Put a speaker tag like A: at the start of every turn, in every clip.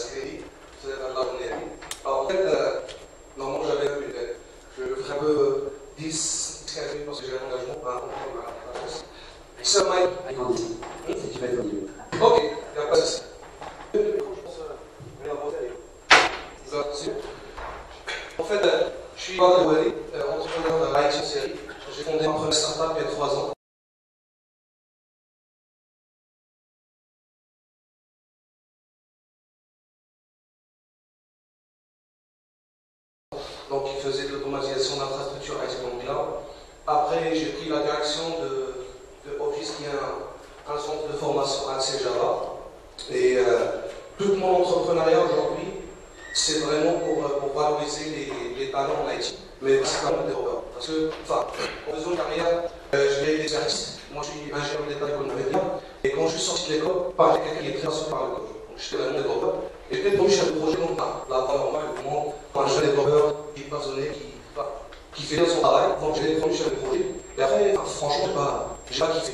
A: Syrie, c'est la journée. Alors en fait, normalement j'avais je ferai un peu 10-15 minutes parce que j'ai un engagement à la France. Ça m'a
B: Si tu vas être au milieu.
A: Ok, il n'y a pas de souci. En fait, je suis Badr Wali, entrepreneur de l'IT série. J'ai fondé ma première startup il y a 3 ans. Donc, il faisait de l'automatisation d'infrastructures IT dans le cloud. Après, j'ai pris la direction de Office, qui est un centre de formation accès Java. Et tout mon entrepreneuriat aujourd'hui, c'est vraiment pour valoriser les talents en IT, mais principalement les développeurs. Parce que, enfin, en faisant une carrière, j'ai des exercices. Moi, je suis ingénieur d'État d'école de et quand je suis sorti de l'école, par quelqu'un qui est très passionné par le code. Donc, j'étais vraiment développeur. Et j'étais devenu chef de projet comme ça. La valeur normale, comment un jeune développeur qui est passionné, qui fait bien son travail. Donc, j'étais devenu chef de projet. Et après, franchement, j'ai pas kiffé.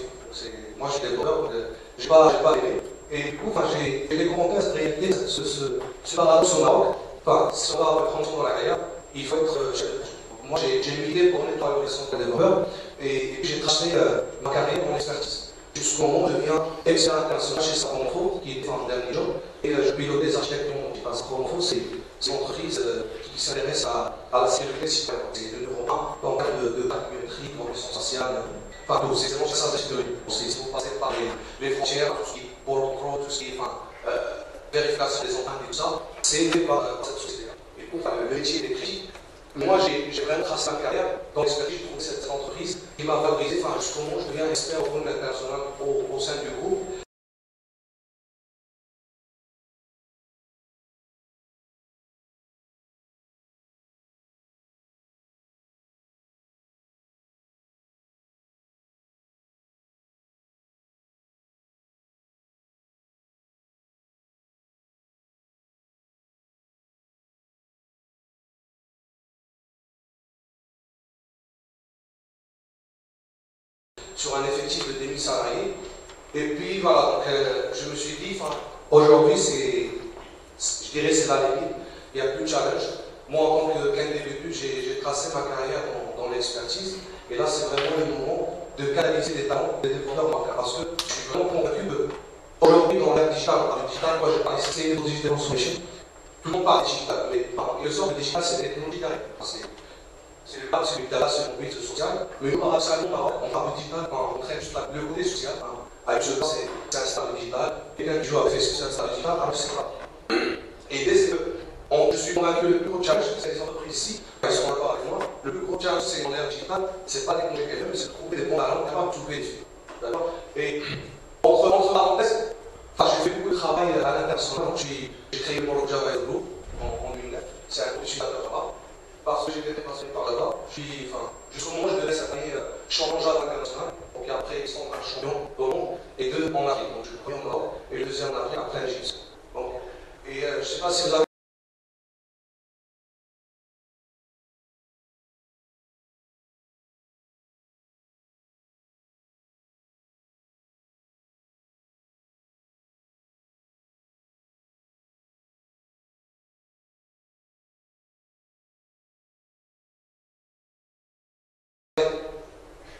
A: Moi, je suis développeur, j'ai pas aimé. Et du coup, j'ai découvert cette réalité, ce paradoxe au Maroc. Enfin, si on va prendre dans la carrière, il faut être chef de projet. Moi, j'ai une idée pour nettoyer le centre de développeur et puis j'ai tracé ma carrière, mon expertise. Jusqu'au moment où je deviens expert international chez Saponfo, qui était en dernier jour, et je pilote des architectes du monde. Saponfo, c'est une entreprise qui s'intéresse à la sécurité citoyenne. C'est le numéro 1 en termes de biométrie, de reconnaissance faciale, enfin, tout. C'est vraiment ça, la sécurité. Il faut passer par les frontières, tout ce qui est border control, tout ce qui est vérification des empreintes et tout ça, c'est fait par cette société-là. Et du coup, le métier est critique. Moi, j'ai vraiment tracé ma carrière dans l'expertise de cette entreprise qui m'a valorisé, jusqu'au moment où je deviens expert au monde international au sein du groupe. Sur un effectif de 2000 salariés. Et puis voilà, donc je me suis dit, aujourd'hui, je dirais c'est la limite, il n'y a plus de challenge. Moi, en tant qu'un début, j'ai tracé ma carrière dans l'expertise. Et là, c'est vraiment le moment de canaliser des talents des développeurs bancaires. Parce que je suis vraiment convaincu qu'aujourd'hui, dans l'ère digitale, le digital, moi, j'ai parlé de digital transformation. Tout le monde parle digital, mais le sort de digital, c'est des technologies derrière. C'est le cas, c'est le data, c'est le côté social. Mais nous, en Maroc, on parle de digital quand on traite juste le côté social. Avec ce cas, c'est un stade digital. Quelqu'un qui joue avec Facebook, c'est un stade digital, alors c'est pas. Et l'idée, c'est que je suis convaincu que le plus gros challenge, c'est les entreprises ici, elles sont d'accord avec moi. Le plus gros challenge, c'est dans l'ère digitale, c'est pas des congés quelqu'un, mais c'est de trouver des bons talents capables de trouver des filles. D'accord. Et entre parenthèses, j'ai fait beaucoup de travail à l'international. J'ai créé le Moro Java Group en 2009. C'est un groupe utilisateur Java. Parce que j'étais passionné par là-bas, jusqu'au moment où je devais cette année champion Java international. Donc après, ils sont un champion au monde et 2 en Afrique. Donc je suis le premier en Europe et le deuxième en Afrique après l'Égypte. Et je ne sais pas si vous avez.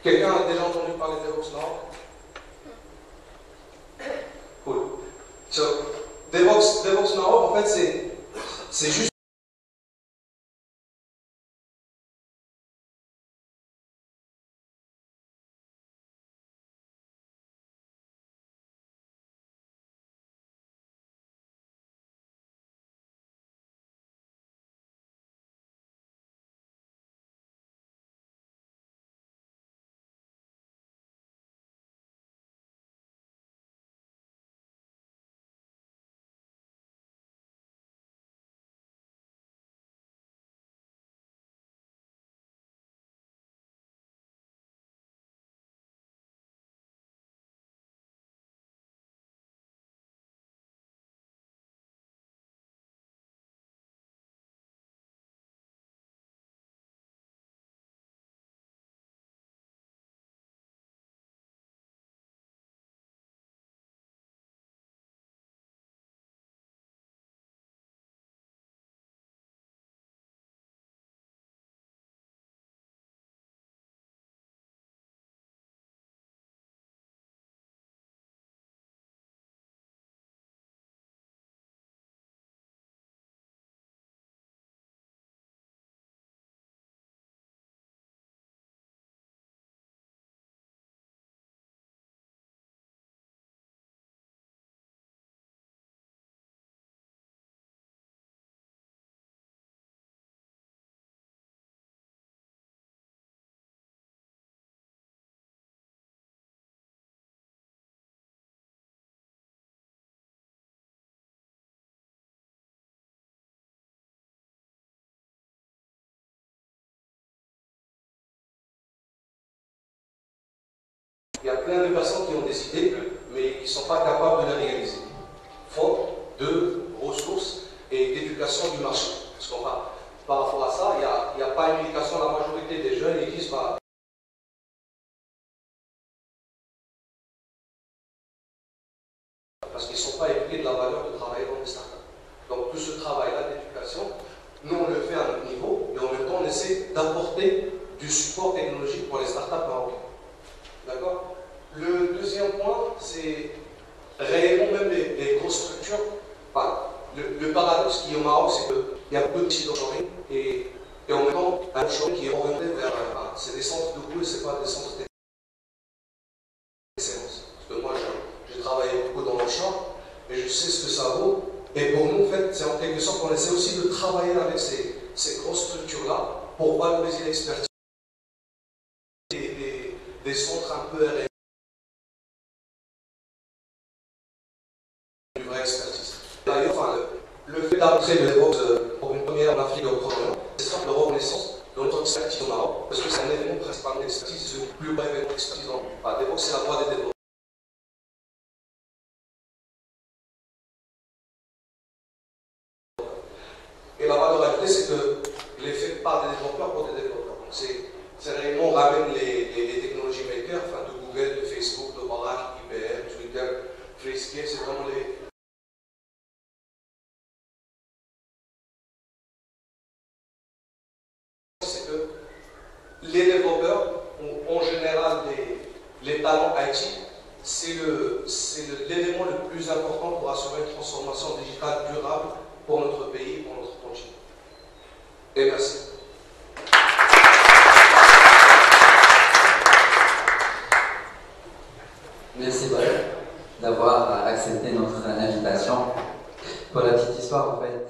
A: Quelqu'un a déjà entendu parler de DevOps Nord? Cool. So, DevOps Nord, en fait, c'est juste Il y a plein de personnes qui ont des idées, mais qui ne sont pas capables de les réaliser. Faute de ressources et d'éducation du marché. Parce qu'on va, par rapport à ça, il n'y a pas une éducation. La majorité des jeunes ils disent pas. Parce qu'ils ne sont pas éduqués de la valeur de travailler dans des startups. Donc tout ce travail-là d'éducation, nous on le fait à notre niveau, et en même temps on essaie d'apporter du support technologique pour les startups marocaines. D'accord? Le deuxième point, c'est réellement même les grosses structures. Enfin, le paradoxe qu'il y a au Maroc, c'est qu'il y a peu de sites d'offshoring et en même temps un offshoring qui est orienté vers c'est des centres de coûts et ce n'est pas des centres d'excellence. Parce que moi j'ai travaillé beaucoup dans l'offshore et je sais ce que ça vaut. Et pour nous, en fait, c'est en quelque sorte qu'on essaie aussi de travailler avec ces grosses structures-là pour valoriser l'expertise des centres un peu RR. Une vraie expertise. D'ailleurs, enfin, le fait d'entrer de l'Evox pour une première en Afrique au Proche-Orient, c'est ça de reconnaissance de notre expertise au Maroc, parce que c'est un événement principal d'expertise, c'est le plus grand événement d'expertise dans le monde. L'Evox, c'est la voie des développeurs. Et la valeur ajoutée, c'est que il est fait par des développeurs pour des développeurs. Donc c'est réellement, on ramène les technologies makers, enfin de Google, de Facebook, de Oracle, IBM, Twitter, Freescale, c'est vraiment les. C'est que les développeurs ont en général les talents IT, c'est l'élément le plus important pour assurer une transformation digitale durable pour notre pays, pour notre continent. Et merci.
B: Merci d'avoir accepté notre invitation. Pour la petite histoire, en fait.